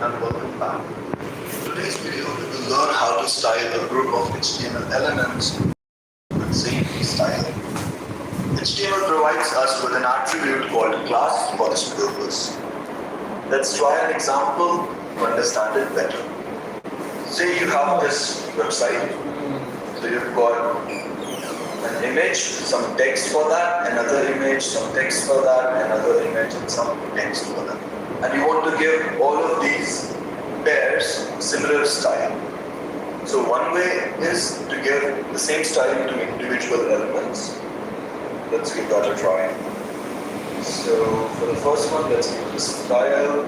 and welcome back. In today's video, we will learn how to style a group of HTML elements with same styling. HTML provides us with an attribute called class for this purpose. Let's try an example to understand it better. Say you have this website, so you've got an image, some text for that, another image, some text for that, another image, and some text for that. And you want to give all of these pairs similar style. So one way is to give the same style to individual elements. Let's give that a try. So for the first one, let's give the style,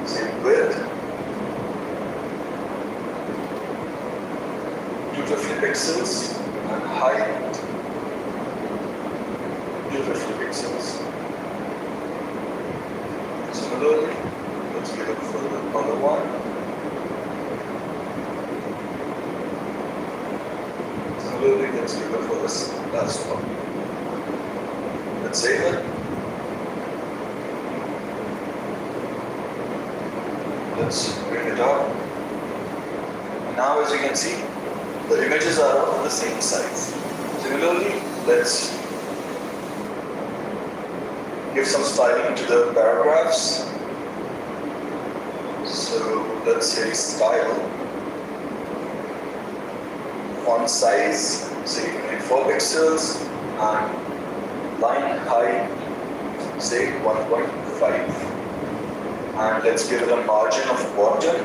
say width, 250 pixels, and height, 250 pixels. Similarly, let's give it for the other one. Similarly, let's give it for this last one. Let's save it. Let's bring it up. Now, as you can see, the images are of the same size. Similarly, let's give some styling to the paragraphs. So let's say style, font size, say 4 pixels, and line height, say 1.5. And let's give it a margin of bottom.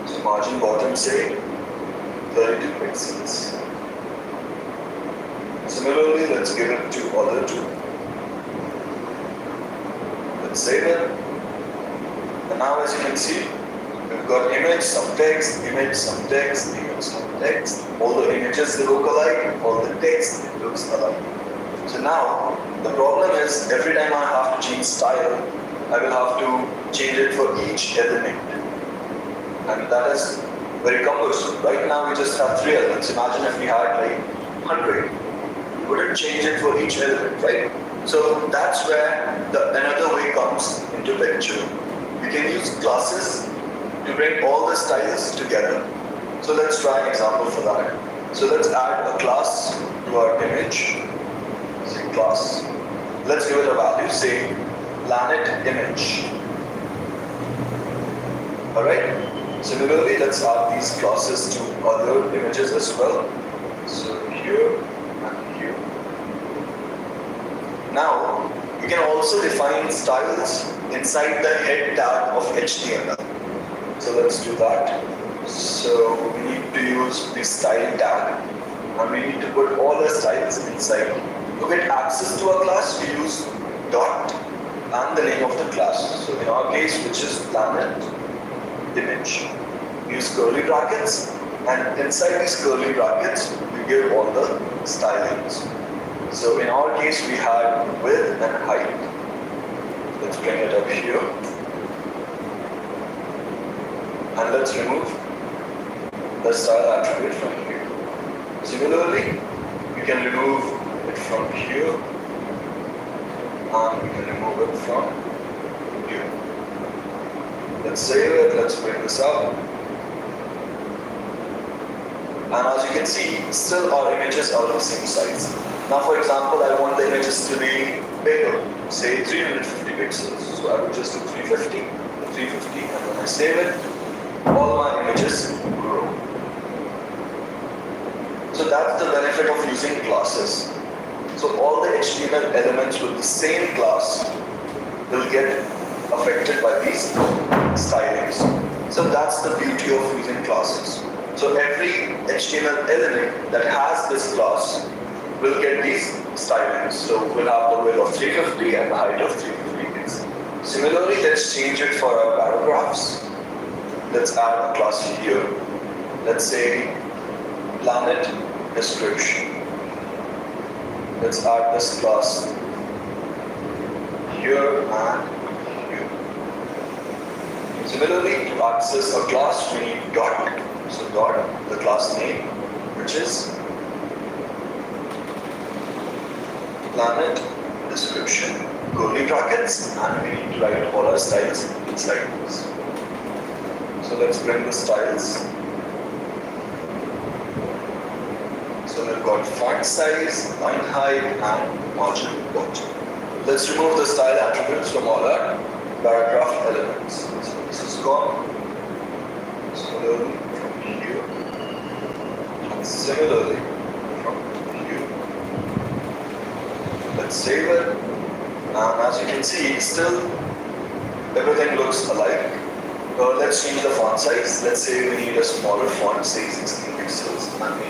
So margin bottom, say 32 pixels. Similarly, let's give it to other two. Let's save it. And now, as you can see, we've got image, some text, image, some text, image, some text. All the images they look alike, all the text it looks alike. So now, the problem is every time I have to change style, I will have to change it for each element. And that is very cumbersome. Right now we just have 3 elements. Imagine if we had like 100. We wouldn't change it for each element, right? So that's where another way comes into picture. We can use classes to bring all the styles together. So let's try an example for that. So let's add a class to our image. Say class. Let's give it a value, say planet image. Alright? Similarly, let's add these classes to other images as well. So here and here. Now, we can also define styles inside the head tag of HTML. So let's do that. So we need to use the style tag, and we need to put all the styles inside. To get access to a class, we use dot and the name of the class. So in our case, which is planet image, we use curly brackets, and inside these curly brackets, we give all the stylings. So in our case, we had width and height. Let's bring it up here. And let's remove the style attribute from here. Similarly, we can remove it from here, and we can remove it from here. Let's save it, let's bring this up. And as you can see, still our images are of the same size. Now, for example, I want the images to be bigger, say 350 pixels. So I will just do 350, and when I save it, all my images grow. So that's the benefit of using classes. So all the HTML elements with the same class will get affected by these stylings. So that's the beauty of using classes. So every HTML element that has this class will get these stylings. So we'll have the width of 350 and the height of 350 pixels. Similarly, let's change it for our paragraphs. Let's add a class here. Let's say planet description. Let's add this class here and here. Similarly, to access a class, we need dot. So dot, the class name, which is planet description. curly brackets, and we need to write all our styles inside this. So let's bring the styles. So we've got font size, line height, and margin bottom. Let's remove the style attributes from all our paragraph elements. So this is gone. Similarly from here. And similarly from here. Let's save it. And as you can see, still everything looks alike. Let's change the font size. Let's say we need a smaller font, say 16 pixels, and we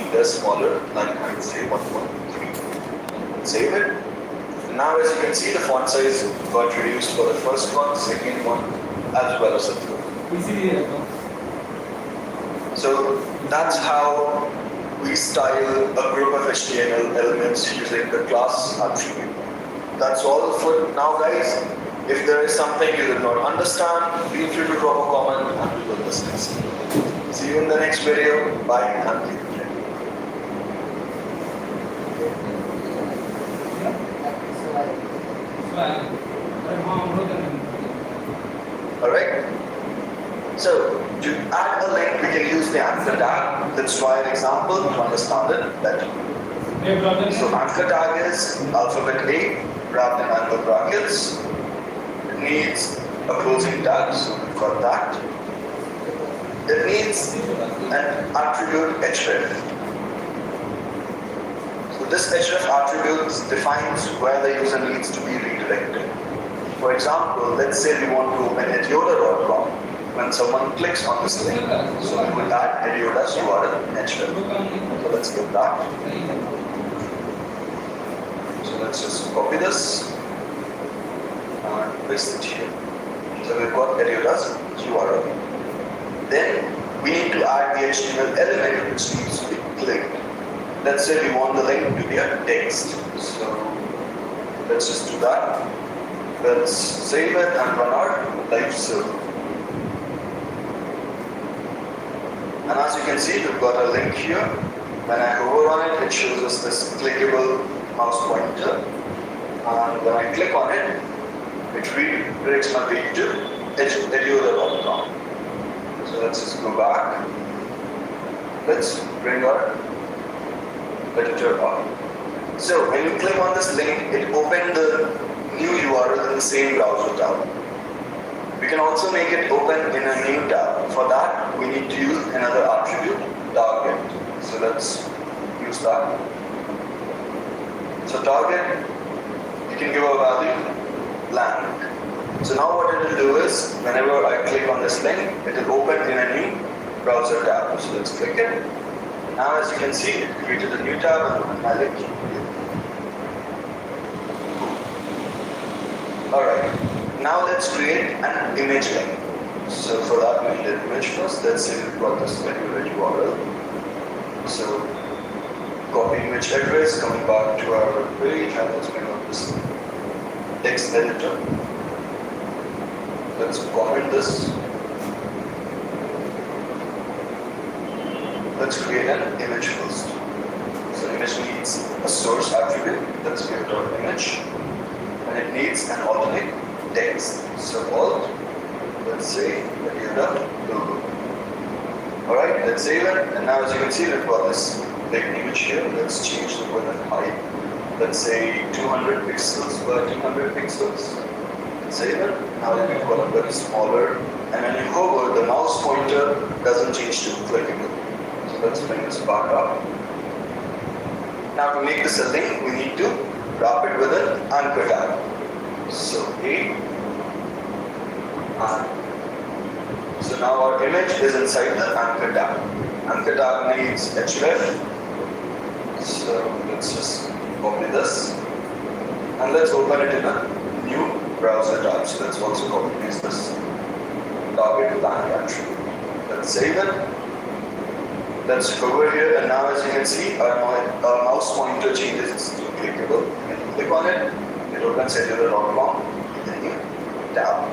need a smaller line height, say 1.3. Save it. Now as you can see, the font size got reduced for the first one, second one, as well as the third. So that's how we style a group of HTML elements using the class attribute. That's all for now, guys. If there is something you did not understand, feel free to drop a comment and we will discuss it. See you in the next video. Bye and take care. Alright? So, to add a link, we can use the anchor tag. Let's try an example to understand it better. So, anchor tag is alphabet A wrapped in angle brackets. It needs a closing tag, so we've got that. It needs an attribute href. So this href attribute defines where the user needs to be redirected. For example, let's say we want to open edyoda.com when someone clicks on this link. So we will add edyoda's URL href. So let's get that. So let's just copy this and paste it here. So we've got edyoda's URL. Then we need to add the HTML element which needs to be clicked. Let's say we want the link to be a text. So let's just do that. Let's save it and run our live server. And as you can see, we've got a link here. When I hover on it, it shows us this clickable mouse pointer. And when I click on it, it redirects my page to edyoda.com. So let's just go back. Let's bring our editor up. So when you click on this link, it opened the new URL in the same browser tab. We can also make it open in a new tab. For that, we need to use another attribute, target. So let's use that. So target, you can give a value blank. So now what it will do is, whenever I click on this link, it will open in a new browser tab. So let's click it. Now as you can see, it created a new tab and I link here. Alright, now let's create an image link. So for that we need an image first. Let's say we've got this particular URL. So copy image address, coming back to our page, and let's bring up this text editor. Let's comment this. Let's create an image first. So image needs a source attribute. Let's give it our image. And it needs an alternate text. So alt, let's say Edyoda logo. Alright, let's save it. And now as you can see, we've got this big image here. Let's change the width and height. Let's say 200 pixels by 200 pixels. Save it. Now we've got a bit smaller. And when you hover, the mouse pointer doesn't change to clickable. So let's bring this back up. Now to make this a link, we need to wrap it with an anchor tag. So A, and so now our image is inside the anchor tag. Anchor tag needs href. So let's just copy this and let's open it in a new browser tab. So let's also copy paste this target blank attribute. Let's save it. Let's hover here, and now as you can see, our mouse pointer changes to clickable. When you click on it, it opens edyoda.com in the new tab.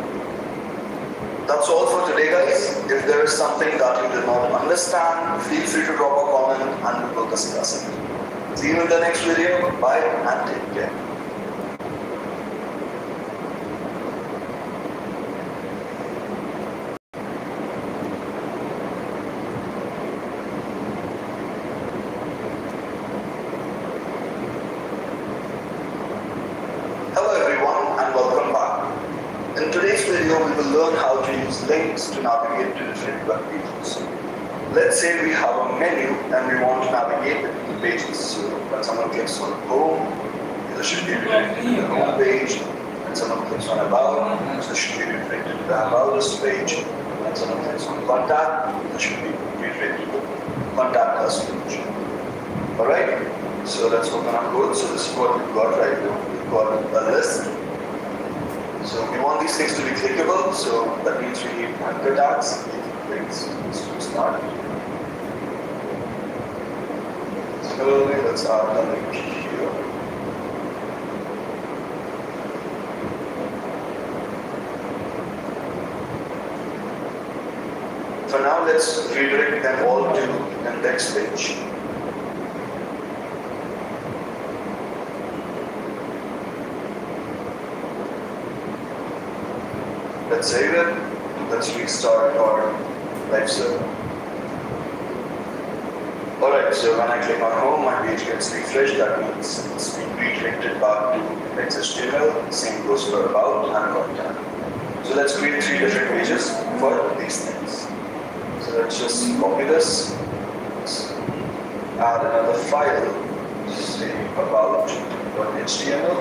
That's all for today, guys. If there is something that you did not understand, feel free to drop a comment and we will discuss it. See you in the next video. Bye and take care. In today's video, we will learn how to use links to navigate to different web pages. Let's say we have a menu and we want to navigate between pages. So when someone clicks on home, it should be redirected to the home page. When someone clicks on about, it should be redirected to the about us page. When someone clicks on contact, it should be redirected to the contact us page. Alright, so let's open our code. So this is what we've got right now. We've got a list. So we want these things to be clickable, so that means we need anchor tags, links to start. Similarly, let's add a link here. For now, let's redirect them all to the index page. Let's save it. Let's restart our live server. Alright, so when I click on home, my page gets refreshed. That means it's been redirected back to index.html. Same goes for about and contact. So let's create 3 different pages for these things. So let's just copy this. Let's add another file. Say about.html.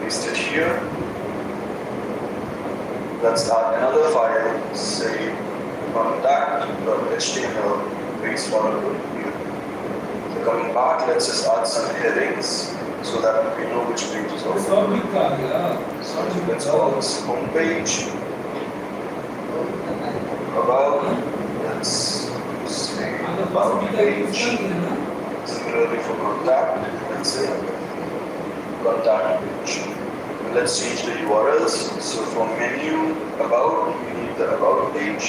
Paste it here. Let's add another file, say contact.html, paste follow here. So coming back, let's just add some headings so that we know which page is open. So let's call this home page. About, let's say about page. Similarly for contact, let's say contact page. Let's change the URLs. So for menu, about, we need the about page.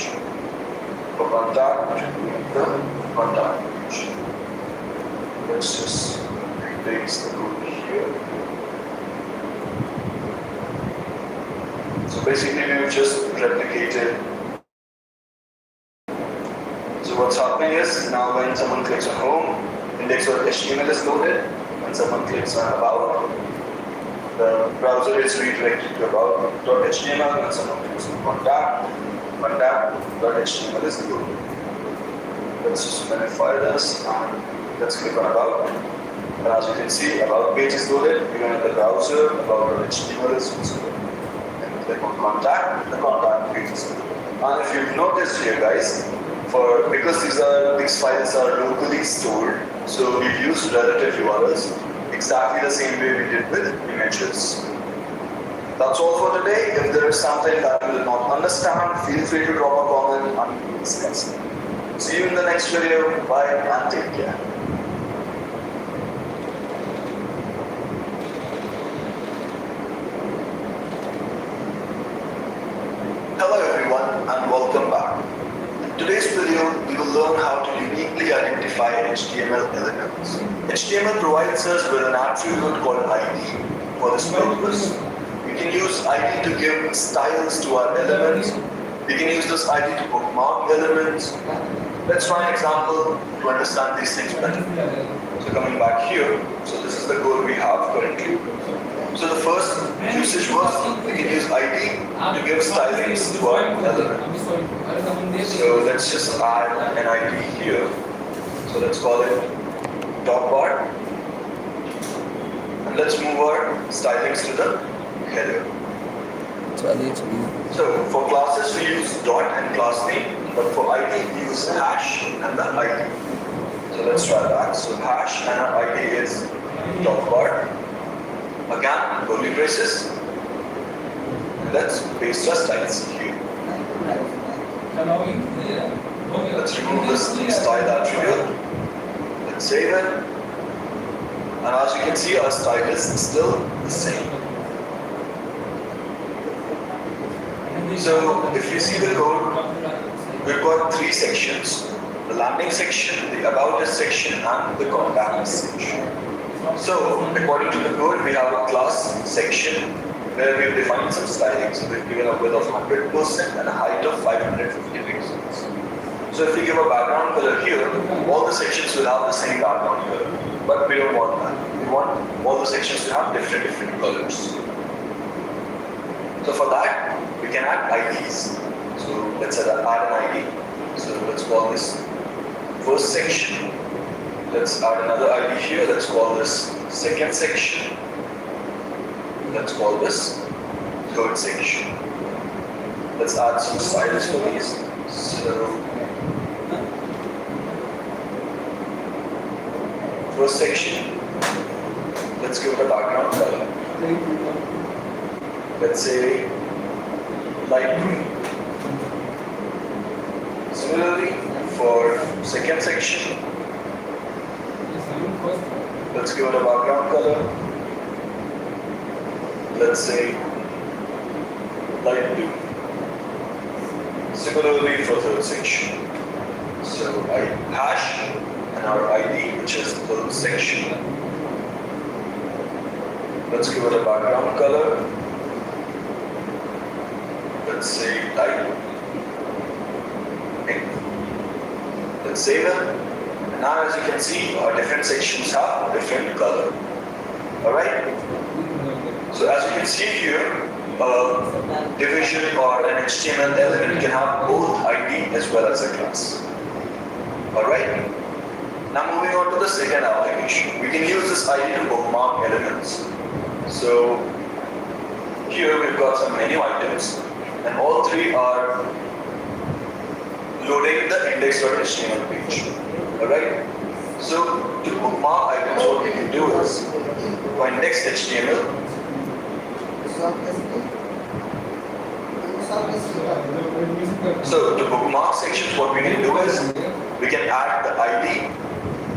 For contact, we need the contact page. Let's just replace the code here. So basically, we've just replicated. So what's happening is now when someone clicks on home, index.html is loaded. When someone clicks on about, the browser is redirected to about.html and someone clicks on contact.html is loaded. Let's just verify this and let's click on about. And as you can see, about page is loaded, even in the browser, about.html is also loaded. And click on contact, the contact page is loaded. And if you've noticed here guys, because these files are locally stored, so we've used relative URLs. Exactly the same way we did with images. That's all for today. If there is something that you did not understand, feel free to drop a comment and we will discuss it. See you in the next video. Bye and take care. Hello everyone and welcome back. In today's video, we will learn how to uniquely identify HTML elements. HTML provides us with an attribute called ID for this purpose. We can use ID to give styles to our elements. We can use this ID to bookmark elements. Let's try an example to understand these things better. So coming back here, so this is the code we have currently. So the first usage was we can use ID to give stylings to our element. So let's just add an ID here. So let's call it top bar. And let's move our stylings to the header. So for classes we use dot and class name, but for ID we use hash and the ID. So let's try that. So hash and our ID is top bar. Again, curly braces. And let's paste our styles here. Let's remove this style attribute. Let's save it. And as you can see, our style is still the same. So if you see the code, we've got 3 sections. The landing section, the about us section, and the contact section. So according to the code, we have a class section where we've defined some styling. So we've given a width of 100% and a height of 550 pixels. So if we give a background color here, all the sections will have the same background color. But we don't want that. We want all the sections to have different colors. So for that, we can add IDs. So let's add an ID. So let's call this first section. Let's add another ID here. Let's call this second section. Let's call this third section. Let's add some styles for these. So first section, let's give it a background color. Let's say light green. Similarly, for second section, let's give it a background color. Let's say light blue. Similarly for third section. So I hash and our ID, which is third section. Let's give it a background color. Let's say light pink. Let's save it. And now as you can see, our different sections have different color. Alright? So as you can see here, a division or an HTML element can have both ID as well as a class. Alright? Now moving on to the second application. We can use this ID to bookmark elements. So here we've got some menu items and all three are loading the index.html page. Alright? So to bookmark items, what we can do is for index.html, so to bookmark sections, what we can do is we can add the ID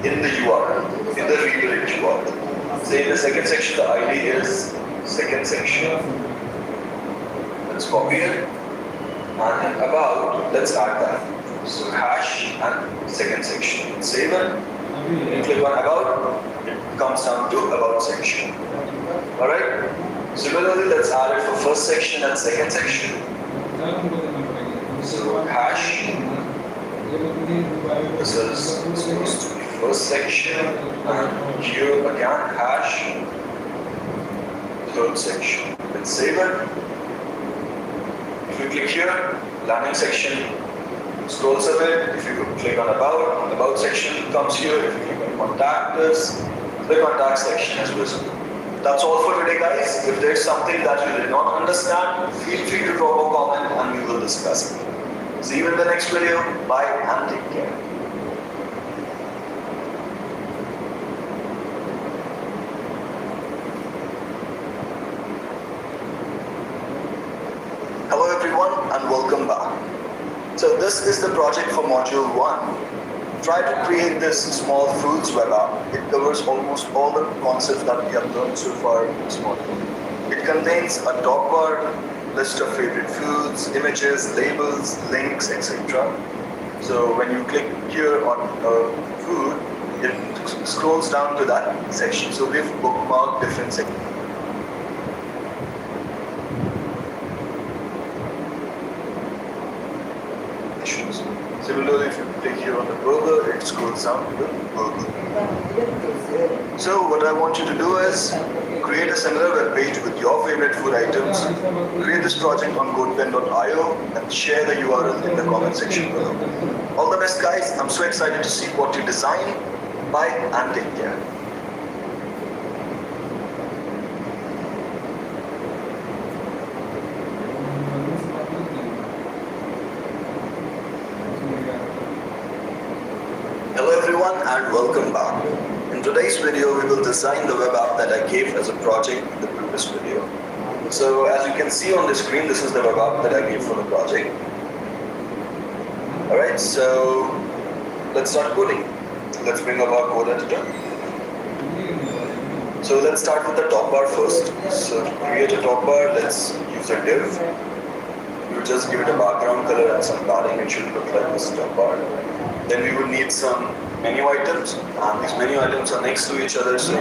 in the URL, in the redirect URL. Say in the second section, the ID is second section. Let's copy it. And about, let's add that. So hash and second section. Save it. Click on about. It comes down to about section. Alright? Similarly, let's add it for first section and second section. So hash. This is supposed to be first section. And here again hash. Third section. Let's save it. If you click here, landing section scrolls a bit. If you click on about section comes here. If you click on contact us, the contact section is visible. That's all for today, guys. If there's something that you did not understand, feel free to drop a comment and we will discuss it. See you in the next video. Bye and take care. Hello everyone and welcome back. So this is the project for module 1. Try to create this small fruits web app. It covers almost all the concepts that we have learned so far in this module. It contains a top bar, list of favorite foods, images, labels, links, etc. So when you click here on food, it scrolls down to that section. So we've bookmarked different sections. Similarly, if you click here on the burger, it scrolls down to the burger. So what I want you to do is create a similar web page with your favorite food items, create this project on codepen.io and share the URL in the comment section below. All the best guys, I'm so excited to see what you design. Bye and take care. Hello everyone and welcome back. In today's video we will design the web app that I gave as a project in the previous video. So as you can see on the screen, this is the web app that I gave for the project. Alright, so let's start coding. Let's bring up our code editor. So let's start with the top bar first. So to create a top bar, let's use a div. We'll just give it a background color and some padding. It should look like this top bar. Then we will need some menu items, and these menu items are next to each other, so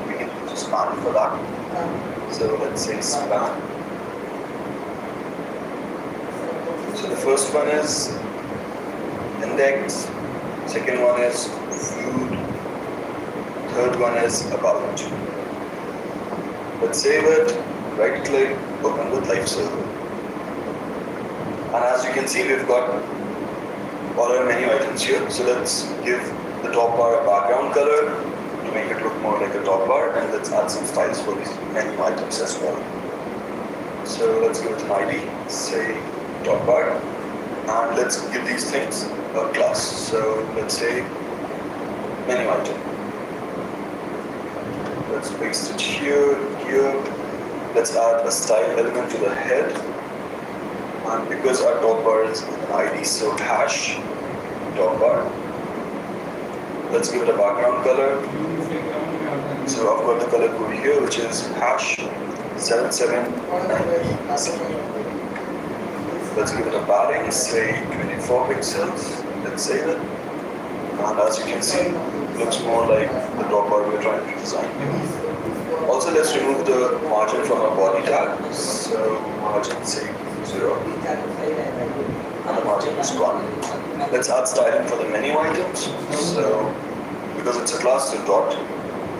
we can use a span for that. So let's say span. So the first one is index, second one is food, third one is about. Let's save it. right click, open with Live Server. And as you can see, we've got all our menu items here. So let's give the top bar a background color to make it look more like a top bar, and let's add some styles for these menu items as well. So let's give it an ID, say top bar, and let's give these things a class. So let's say menu item. Let's paste it here. Let's add a style element to the head. And because our top bar is an ID, so hash top bar. Let's give it a background color. So I've got the color code here, which is hash 779E. Let's give it a padding, say 24 pixels. Let's save it. And as you can see, it looks more like the top bar we're trying to design. Also, let's remove the margin from our body tag. So margin, say 0. And the margin is gone. Let's add styling for the menu items. So because it's a class, so dot.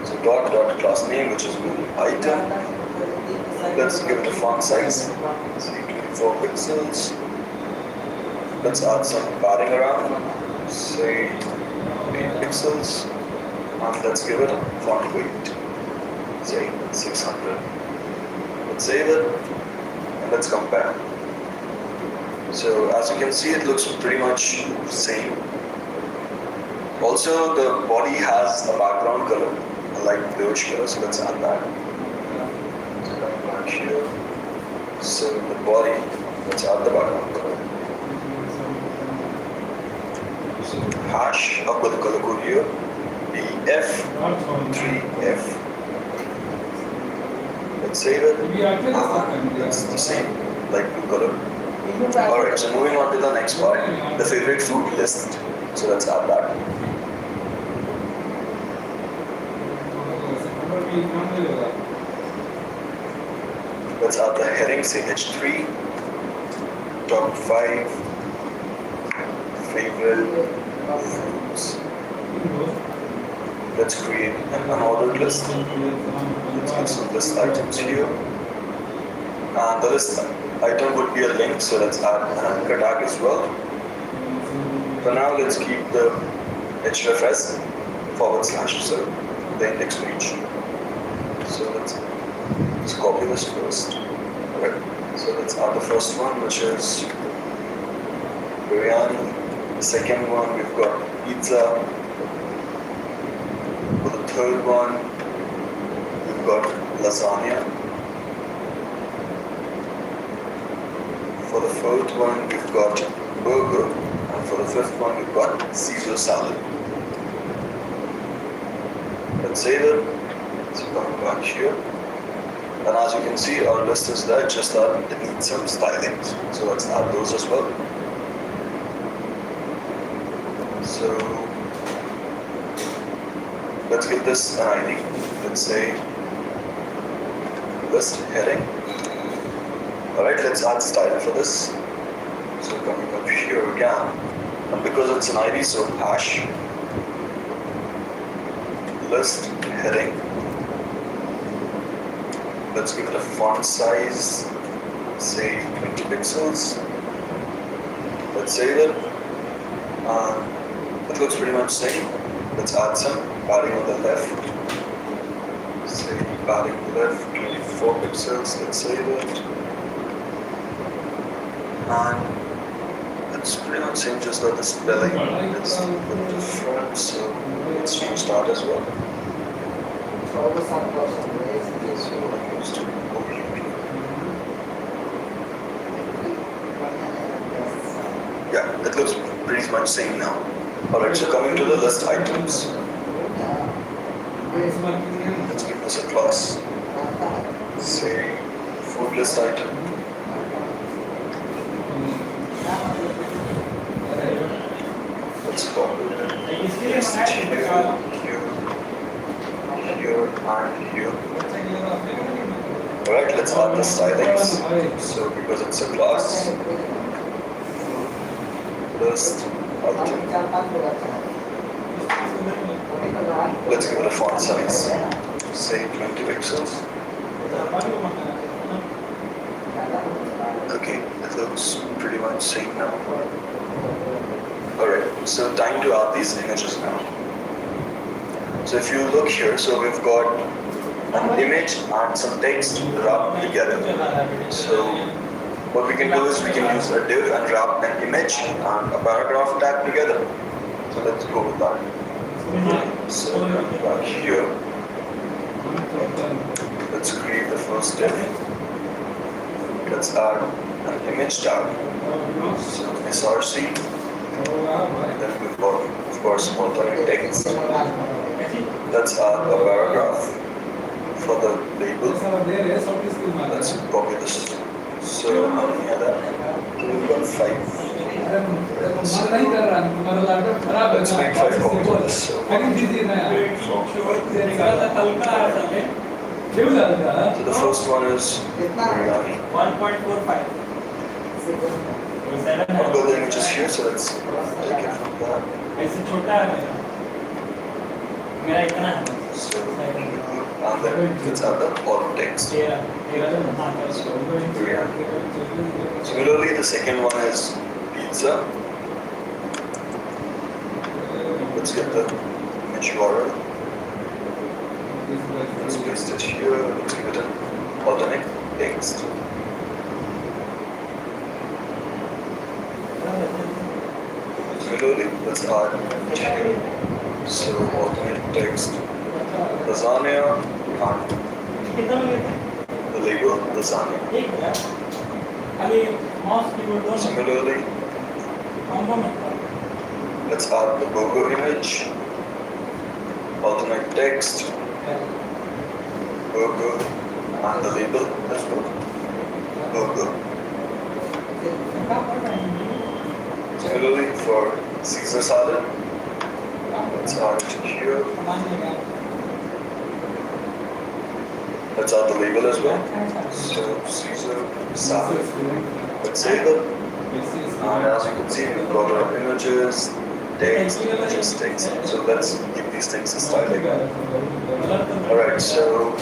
So dot class name, which is menu item. Let's give it a font size, say 24 pixels. Let's add some padding around, say 8 pixels. And let's give it a font weight, say 600. Let's save it, and let's compare. So as you can see, it looks pretty much the same. Also, the body has a background color, a light bluish color, so let's add that. So coming back here. So the body, let's add the background color. So hash, I've got the color code here, BF3F. Let's save it, and it's the same, light blue color. Alright, so moving on to the next part, the favorite food list. So let's add that. Let's add the heading, say H3, top 5 favorite foods. Let's create an unordered list. Let's get some list items here. And the list item would be a link, so let's add an anchor tag as well. For now, let's keep the hrefs / so the index page. So let's copy this first. Okay. So let's add the first one, which is biryani. The second one, we've got pizza. For the third one, we've got lasagna. For the fourth one, we've got burger. And for the fifth one, we've got Caesar salad. Let's save it. So coming back here. And as you can see, our list is there, just that it needs some stylings. So let's add those as well. So let's give this an ID. Let's say list heading. Alright, let's add style for this. So coming up here again, and because it's an ID, so hash list heading. Let's give it a font size, say 20 pixels. Let's save it. It looks pretty much same. Let's add some padding on the left. Say padding left, 24 pixels. Let's save it. And it's pretty much same, just that the spelling is a bit different. So let's change that as well. Yeah, it looks pretty much same now. Alright, so coming to the list items. Let's give this a class. Say food list item. Let's copy it. Paste it here, and here. Alright, let's add the stylings. So because it's a class, list item. Let's give it a font size, say 20 pixels. Okay, it looks pretty much same now. Alright, so time to add these images now. So if you look here, so we've got an image and some text wrapped together. So what we can do is we can use a div and wrap an image and a paragraph tag together. So let's go with that. So back here, let's create the first div. Let's add an image tag. So src. Then we've got, of course, alternate text. Let's add a paragraph for the label. Let's copy this. So how many are there? We've got 5. So, let's make 5 copies of this. So the first one is biryani. 1.45. I've got the images here, so let's take it from there. ऐसे छोटा है मेरा इतना है So, and then let's add the all text. So, biryani. Similarly, the second one is pizza. Let's get the image URL. Let's paste it here. Let's give it an alternate text. Similarly, let's add here. So, alternate text. Lasagna and the label lasagna. Similarly, let's add the burger image, alternate text, burger, and the label as well, burger. Similarly, for Caesar salad, let's add it here. Let's add the label as well. So Caesar salad. Let's save it. And as you can see, we've got our images, text, images, text. So let's give these things a styling. Alright, so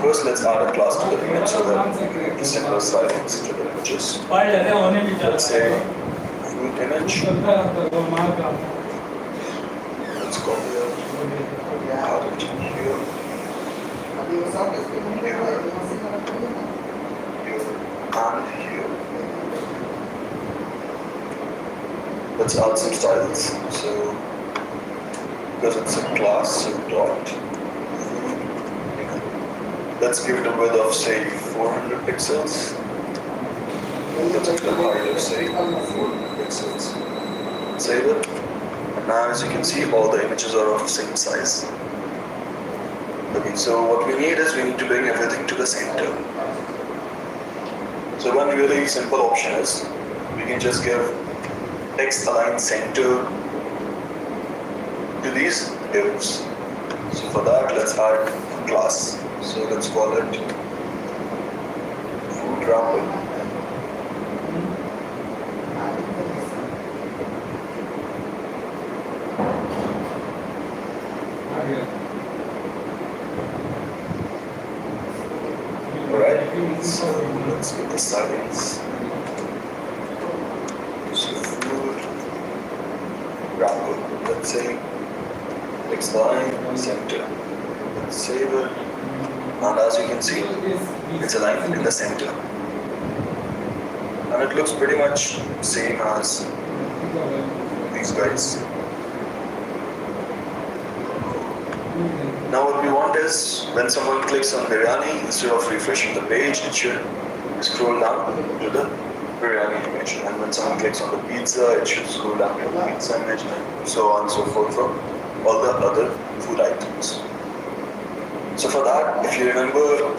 first let's add a class to the image so that we can give similar stylings to the images. Let's say fruit image. Let's copy it. Add it here. And here. Let's add some styles. So, because it's a class, so dot. Let's give it a width of say 400 pixels. Let's give it a height of say 400 pixels. Save it. And now as you can see, all the images are of the same size. Okay, so what we need is we need to bring everything to the center. So one really simple option is we can just give text align center to these divs. So for that, let's add a class. So let's call it food wrapper. Alright, so let's get the stylings. So food wrapper, let's say text line center. Let's save it. And as you can see, it's aligned in the center. And it looks pretty much same as these guys. Now what we want is when someone clicks on biryani, instead of refreshing the page, it should scroll down to the biryani image. And when someone clicks on the pizza, it should scroll down to the pizza image, and so on and so forth for all the other food items. So for that, if you remember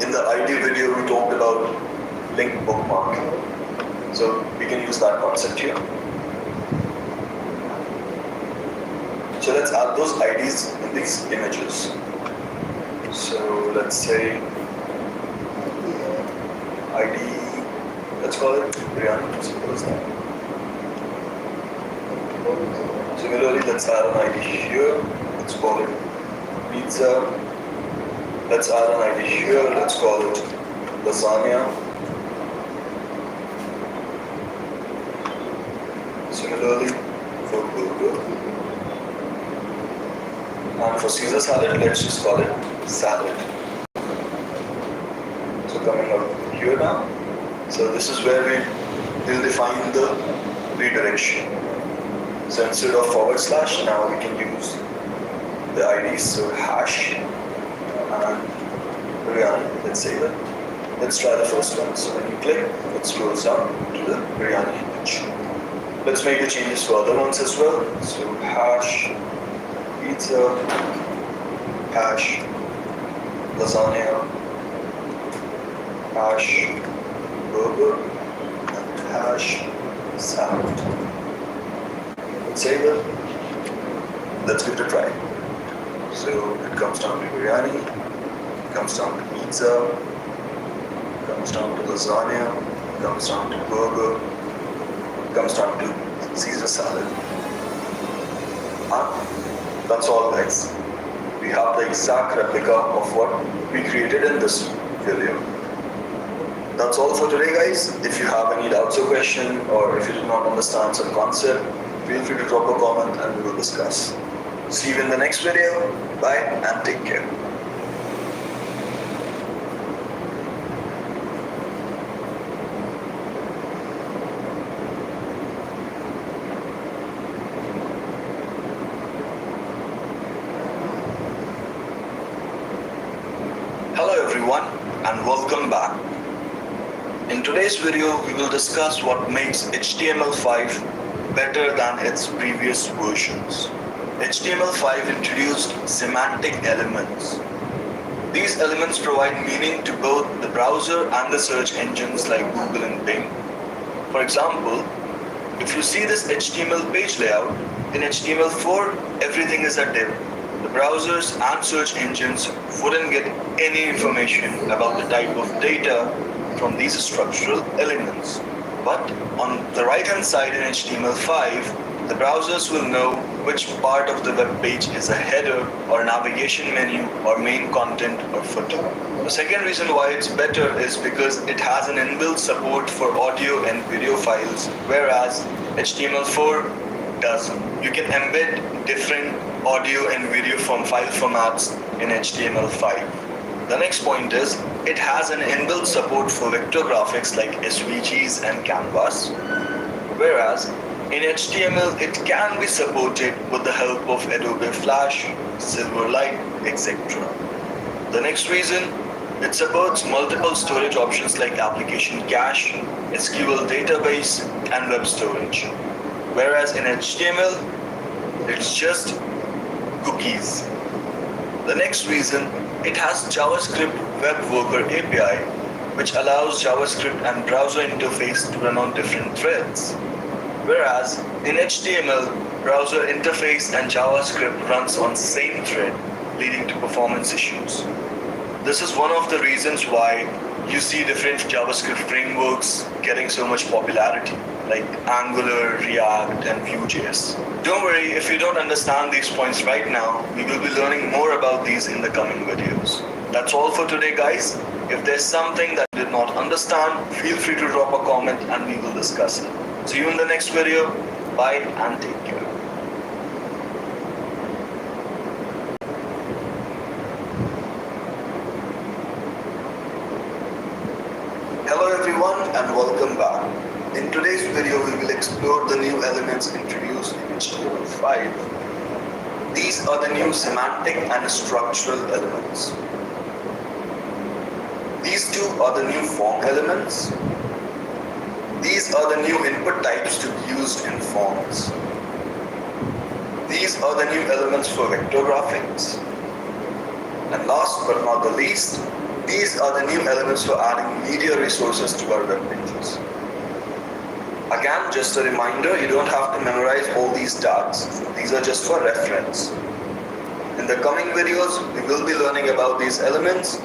in the ID video, we talked about link bookmark. So we can use that concept here. So let's add those IDs in these images. So let's say ID, let's call it biryani, simple as that. Similarly, let's add an ID here, let's call it pizza. Let's add an ID here, let's call it lasagna. Similarly, for burger. And for Caesar salad, let's just call it salad. So coming up here now. So this is where we'll define the redirection. So instead of /, now we can use the IDs, so hash and biryani, let's say that. Let's try the first one. So when you click, it scrolls down to the biryani image. Let's make the changes for other ones as well. So hash, pizza, hash, lasagna, hash, burger, and hash, salad. Let's save it. Let's give it a try. So it comes down to biryani, it comes down to pizza, it comes down to lasagna, it comes down to burger, it comes down to Caesar salad. And that's all, guys. We have the exact replica of what we created in this video. That's all for today, guys. If you have any doubts or question, or if you did not understand some concept, feel free to drop a comment and we will discuss. See you in the next video. Bye and take care. Hello everyone and welcome back. In today's video, we will discuss what makes HTML5 better than its previous versions. HTML5 introduced semantic elements. These elements provide meaning to both the browser and the search engines like Google and Bing. For example, if you see this HTML page layout, in HTML4, everything is a div. The browsers and search engines wouldn't get any information about the type of data from these structural elements. But on the right hand side in HTML5, the browsers will know which part of the web page is a header or navigation menu or main content or footer. The second reason why it's better is because it has an inbuilt support for audio and video files, whereas HTML4 doesn't. You can embed different audio and video file formats in HTML5. The next point is, it has an inbuilt support for vector graphics like SVGs and canvas, whereas in HTML it can be supported with the help of Adobe Flash, Silverlight, etc. The next reason, it supports multiple storage options like application cache, SQL database, and web storage, whereas in HTML it's just cookies. The next reason, it has JavaScript Web Worker API, which allows JavaScript and browser interface to run on different threads. Whereas in HTML, browser interface and JavaScript runs on same thread, leading to performance issues. This is one of the reasons why you see different JavaScript frameworks getting so much popularity, like Angular, React, and Vue.js. Don't worry, if you don't understand these points right now, we will be learning more about these in the coming videos. That's all for today, guys. If there's something that you did not understand, feel free to drop a comment and we will discuss it. See you in the next video. Bye and take care. Hello everyone and welcome back. In today's video, we will explore the new elements introduced in HTML5. These are the new semantic and structural elements. These two are the new form elements. These are the new input types to be used in forms. These are the new elements for vector graphics. And last but not the least, these are the new elements for adding media resources to our web pages. Again, just a reminder, you don't have to memorize all these tags. These are just for reference. In the coming videos, we will be learning about these elements.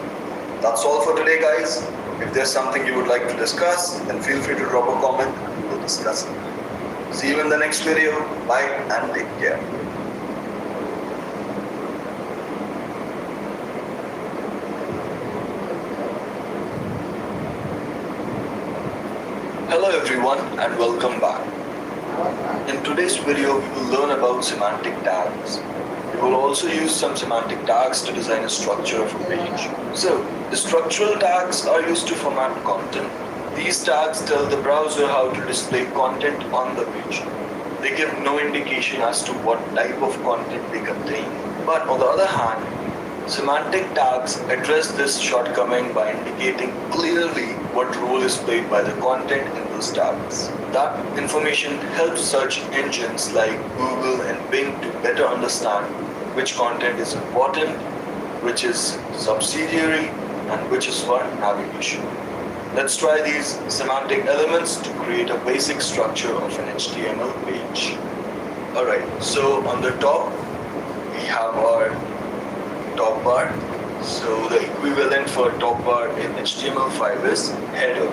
That's all for today, guys. If there's something you would like to discuss, then feel free to drop a comment and we'll discuss it. See you in the next video. Bye and take care. Hello everyone and welcome back. In today's video, we will learn about semantic tags. We will also use some semantic tags to design a structure of a page. So, the structural tags are used to format content. These tags tell the browser how to display content on the page. They give no indication as to what type of content they contain. But on the other hand, semantic tags address this shortcoming by indicating clearly what role is played by the content in those tags. That information helps search engines like Google and Bing to better understand which content is important, which is subsidiary, and which is for navigation. Let's try these semantic elements to create a basic structure of an HTML page. Alright, so on the top, we have our top bar. So the equivalent for top bar in HTML5 is header.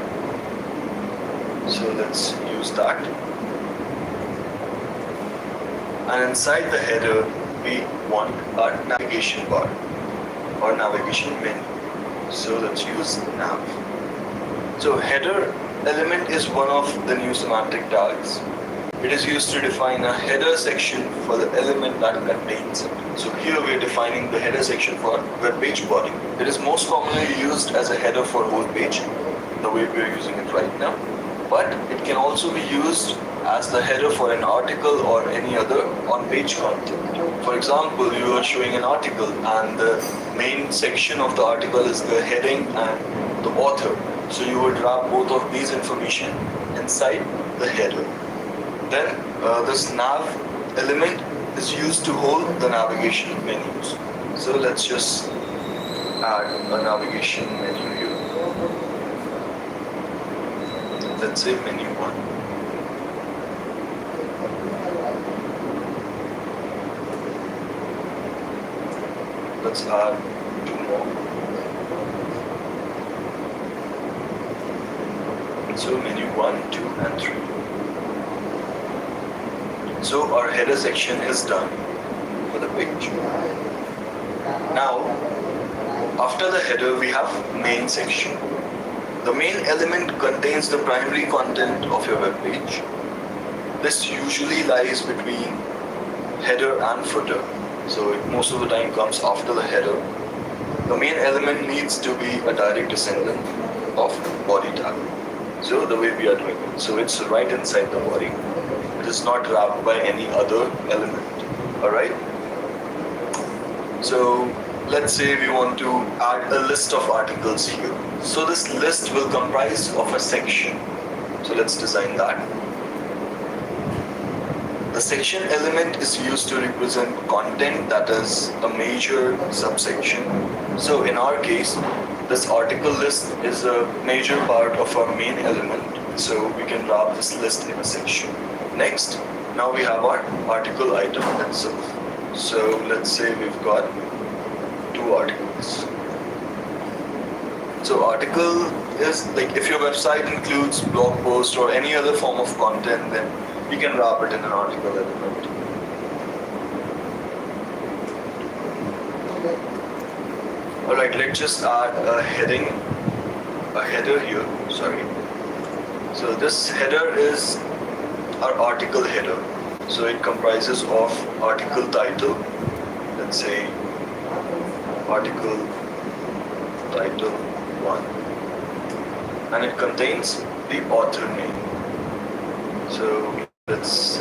So let's use that. And inside the header, we want our navigation bar or navigation menu. So let's use nav. So header element is one of the new semantic tags. It is used to define a header section for the element that contains it. So here we are defining the header section for web page body. It is most commonly used as a header for whole page, the way we are using it right now. But it can also be used as the header for an article or any other on-page content. For example, you are showing an article and the main section of the article is the heading and the author. So you would wrap both of these information inside the header. Then this nav element is used to hold the navigation menus. So let's just add a navigation menu here. Let's say menu 1. Let's add 2 more. So menu 1, 2 and 3. So our header section is done for the page. Now, after the header, we have main section. The main element contains the primary content of your web page. This usually lies between header and footer. So it most of the time comes after the header. The main element needs to be a direct descendant of body tag. So the way we are doing it. So it's right inside the body. It is not wrapped by any other element. Alright? So let's say we want to add a list of articles here. So this list will comprise of a section. So let's design that. The section element is used to represent content that is a major subsection. So in our case, this article list is a major part of our main element. So we can wrap this list in a section. Next, now we have our article item itself. So let's say we've got 2 articles. So article is like if your website includes blog post or any other form of content, then you can wrap it in an article element. Alright, let's just add a header here, sorry. So this header is our article header. So it comprises of article title, let's say article title 1, and it contains the author name. So let's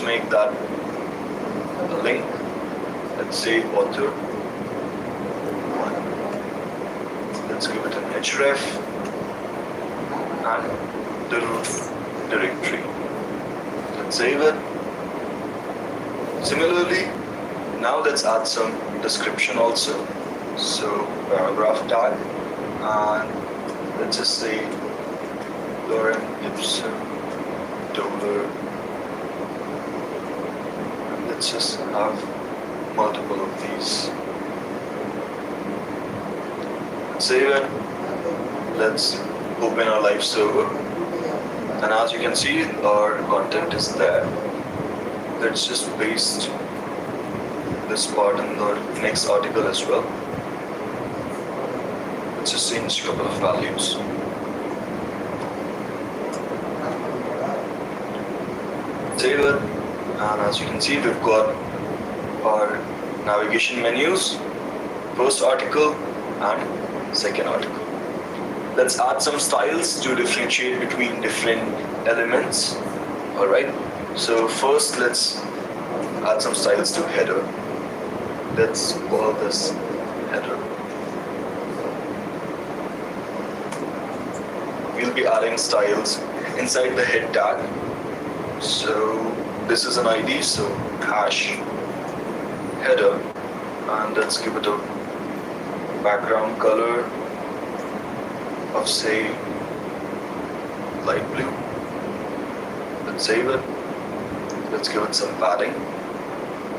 make that a link. Let's say author 1. Let's give it an href and the root directory. Let's save it. Similarly, now let's add some description also. So paragraph tag, and let's just say Lorem Ipsum Dolor. And let's just have multiple of these. Let's save it. Let's open our live server. And as you can see, our content is there. Let's just paste this part in the next article as well. Let's just change a couple of values. Save it. And as you can see, we've got our navigation menus, first article and second article. Let's add some styles to differentiate between different elements. Alright, so first let's add some styles to header. Let's call this header. We'll be adding styles inside the head tag. So this is an ID, so hash header, and let's give it a background color of say light blue. Let's save it. Let's give it some padding,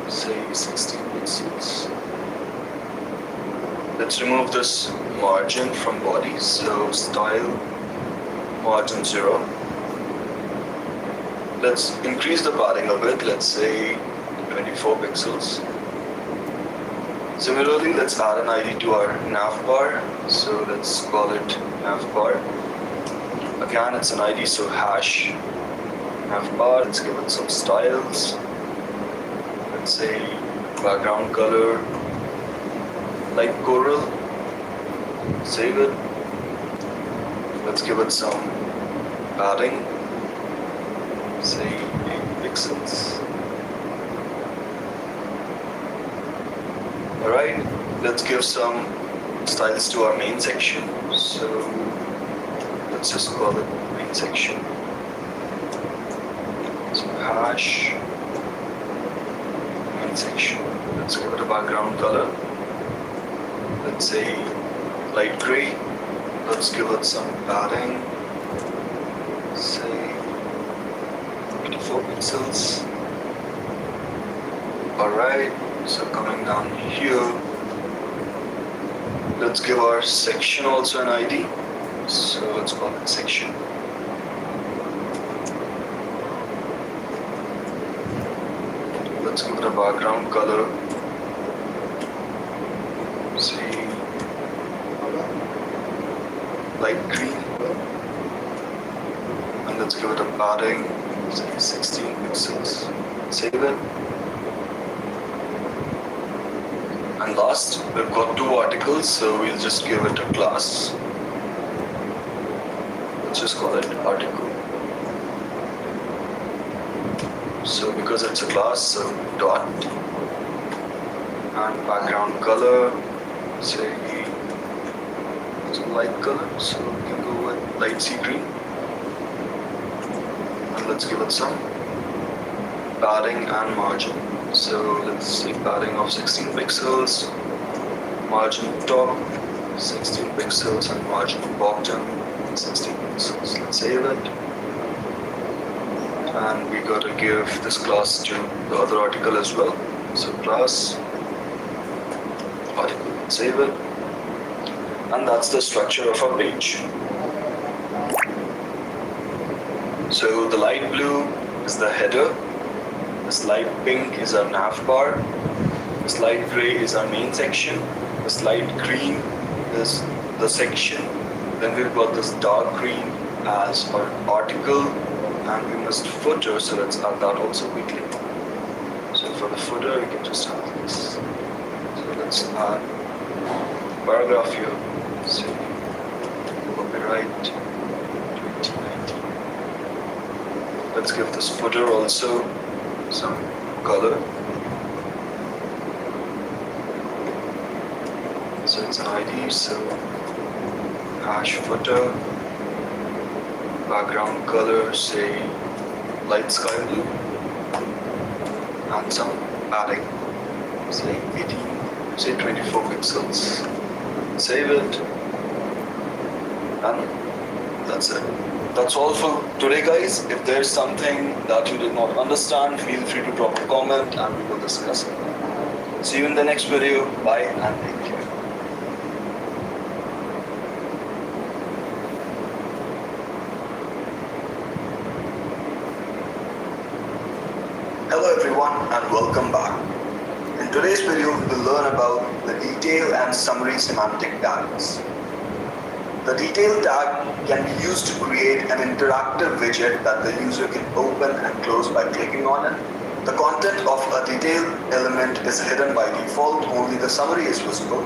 say 16 pixels. Let's remove this margin from body, so style margin 0. Let's increase the padding a bit, let's say 24 pixels. Similarly, let's add an ID to our navbar, so let's call it navbar. Again, it's an ID, so hash navbar. Let's give it some styles. Let's say background color light coral. Save it. Let's give it some padding, say 8 pixels. Alright, let's give some styles to our main section. So let's just call it main section. So hash main section. Let's give it a background color. Let's say light gray. Let's give it some padding. Say 24 pixels. Alright. So coming down here, let's give our section also an ID. So let's call it section. Let's give it a background color. Say light green. And let's give it a padding, say 16 pixels. Save it. And last, we've got 2 articles, so we'll just give it a class. Let's just call it article. So because it's a class, so dot. And background color, say some light color, so we can go with light sea green. And let's give it some padding and margin. So let's say padding of 16 pixels, margin top 16 pixels, and margin bottom 16 pixels. Let's save it. And we gotta give this class to the other article as well. So class, article, save it. And that's the structure of our page. So the light blue is the header. This light pink is our navbar. This light gray is our main section. This light green is the section. Then we've got this dark green as our article, and we must footer, so let's add that also quickly. So for the footer, we can just add this. So let's add paragraph here. So copyright 2019. Let's give this footer also some color. So it's an ID, so hash footer, background color, say light sky blue, and some padding, say 18, say 24 pixels. Save it, and that's it. That's all for today, guys. If there's something that you did not understand, feel free to drop a comment and we will discuss it. See you in the next video. Bye and take care. Hello everyone and welcome back. In today's video, we will learn about the detail and summary semantic tags. The detail tag can be used to create an interactive widget that the user can open and close by clicking on it. The content of a detail element is hidden by default, only the summary is visible.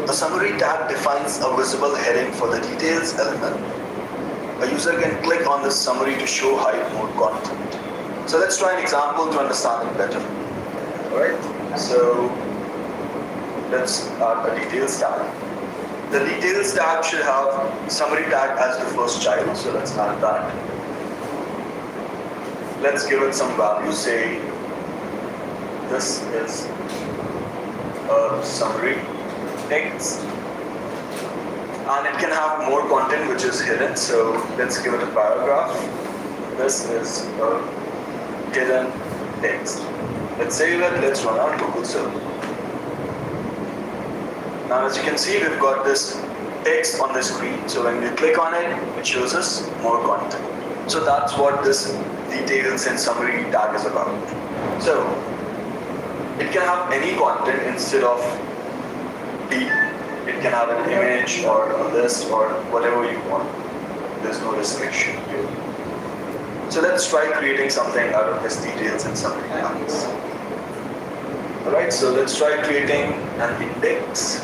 The summary tag defines a visible heading for the details element. A user can click on this summary to show hide more content. So let's try an example to understand it better. Alright, so let's add a details tag. The details tag should have summary tag as the first child, so let's add that. Let's give it some value, say this is a summary text, and it can have more content which is hidden, so let's give it a paragraph. This is a hidden text. Let's save it, let's run our Google search. Now as you can see, we've got this text on the screen, so when we click on it, it shows us more content. So that's what this details and summary tag is about. So it can have any content instead of it can have an image or a list or whatever you want. There's no restriction here. So let's try creating something out of this details and summary tags. Alright, so let's try creating an index.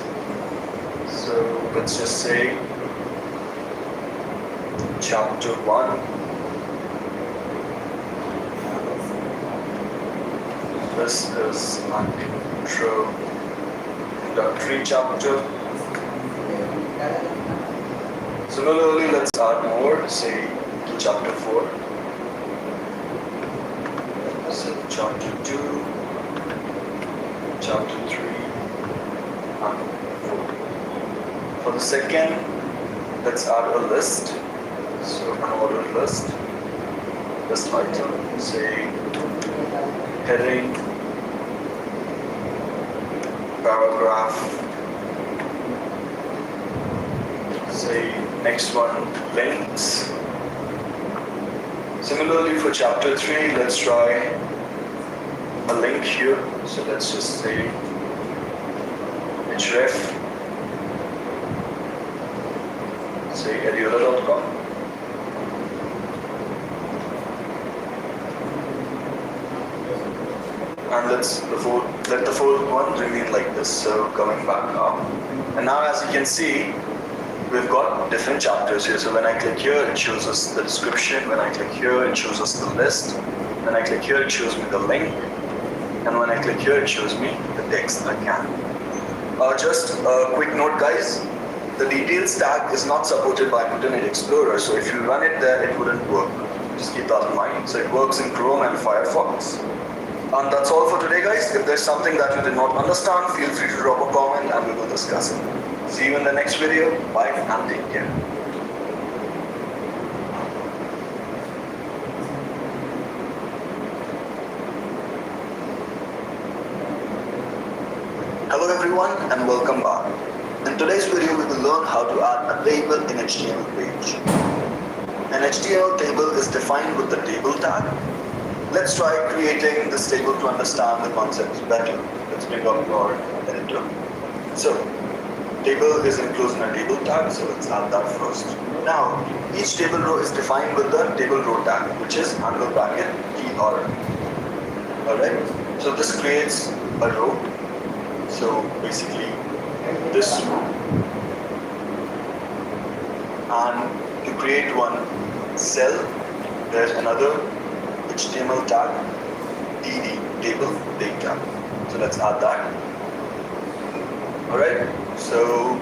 So let's just say chapter 1. This is an introductory chapter. Similarly, let's add more, say to chapter 4. So chapter 2, chapter 3, and 4. For the second, let's add a list. So an ordered list. List item, say heading, paragraph, say next one, links. Similarly for chapter 3, let's try a link here. So let's just say href, say ediola.com. And let the fourth one remain like this. So coming back up. And now as you can see, we've got different chapters here. So when I click here, it shows us the description. When I click here, it shows us the list. When I click here, it shows me the link. And when I click here, it shows me the text again. Just a quick note, guys. The details tag is not supported by Internet Explorer. So if you run it there, it wouldn't work. Just keep that in mind. So it works in Chrome and Firefox. And that's all for today, guys. If there's something that you did not understand, feel free to drop a comment and we will discuss it. See you in the next video. Bye and take care. Hello everyone and welcome back. In today's video, we will learn how to add a table in HTML page. An HTML table is defined with the table tag. Let's try creating this table to understand the concepts better. Let's bring up your editor. So, table is enclosed in a table tag, so let's add that first. Now, each table row is defined with the table row tag, which is angle bracket TR. Alright, so this creates a row. So basically, this row. And to create one cell, there's another HTML tag, TD, table data. So let's add that. Alright, so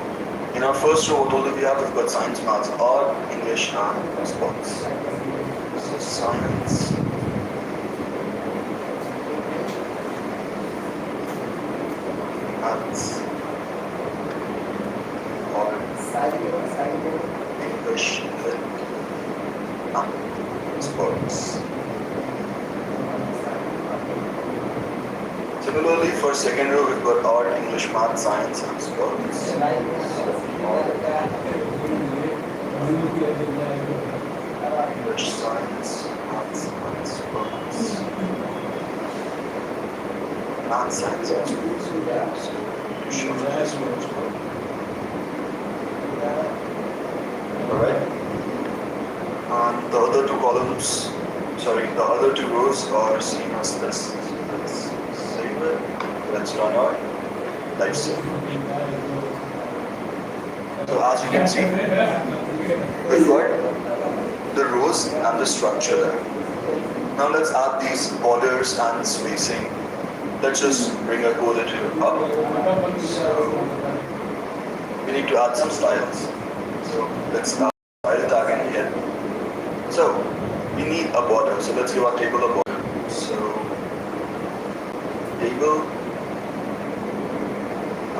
in our first row, what all do we have? We've got science, maths, art, English, and sports. So science, maths, art, English, and sports. Similarly, for second row, we've got art, English, math, science, and sports. English, science, maths, and sports. Math, science, and sports. So you show this one as well. the other two columns, the other two rows are seen as this. Let's save it. Let's run our live stream. So as you can see, we've got the rows and the structure there. Now let's add these borders and spacing. Let's just bring our code editor up. So we need to add some styles. So let's start style tagging here. So we need a border. So let's give our table a border. So table,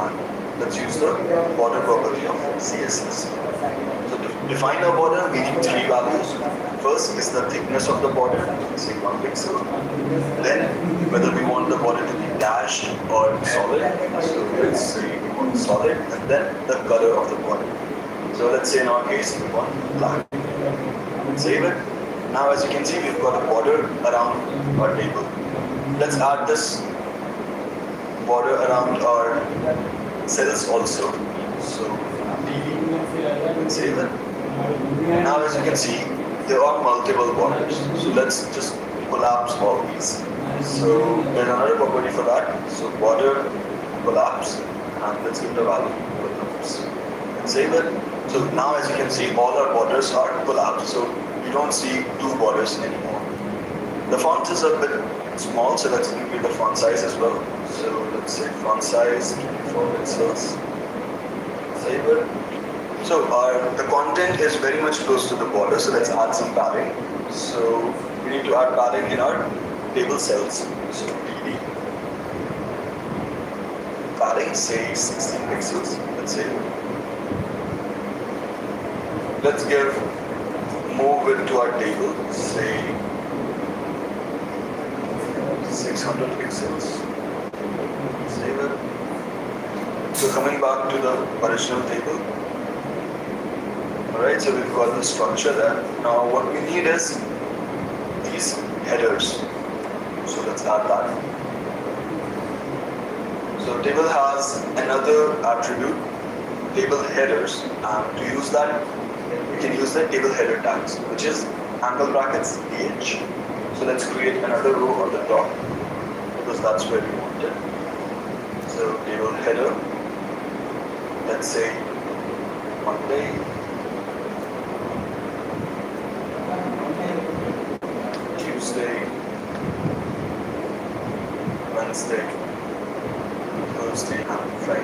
and let's use the border property of CSS. So to define a border, we need three values. First is the thickness of the border, say 1 pixel. Then whether we want the border to be dashed or solid. So let's say we want solid, and then the color of the border. So let's say in our case we want black. Save it. Now as you can see, we've got a border around our table. Let's add this border around our cells also. So DD, save it. Now as you can see, there are multiple borders. So let's just collapse all these. So there's another property for that. So border collapse, and let's give the value collapse. And save it. So now as you can see, all our borders are collapsed. So you don't see two borders anymore. The font is a bit small, so let's increase the font size as well. So let's say font size 24 pixels. Save it. So the content is very much close to the border, so let's add some padding. So we need to add padding in our table cells. So DD padding, say 16 pixels. Let's say let's move it to our table, say 600 pixels. Save it. So coming back to the original table. Alright, so we've got the structure there. Now what we need is these headers. So let's add that. So table has another attribute, table headers, and to use that, we can use the table header tags, which is angle brackets DH. So let's create another row on the top, because that's where we want it. So table header, let's say Monday, Tuesday, Wednesday, Thursday, and Friday.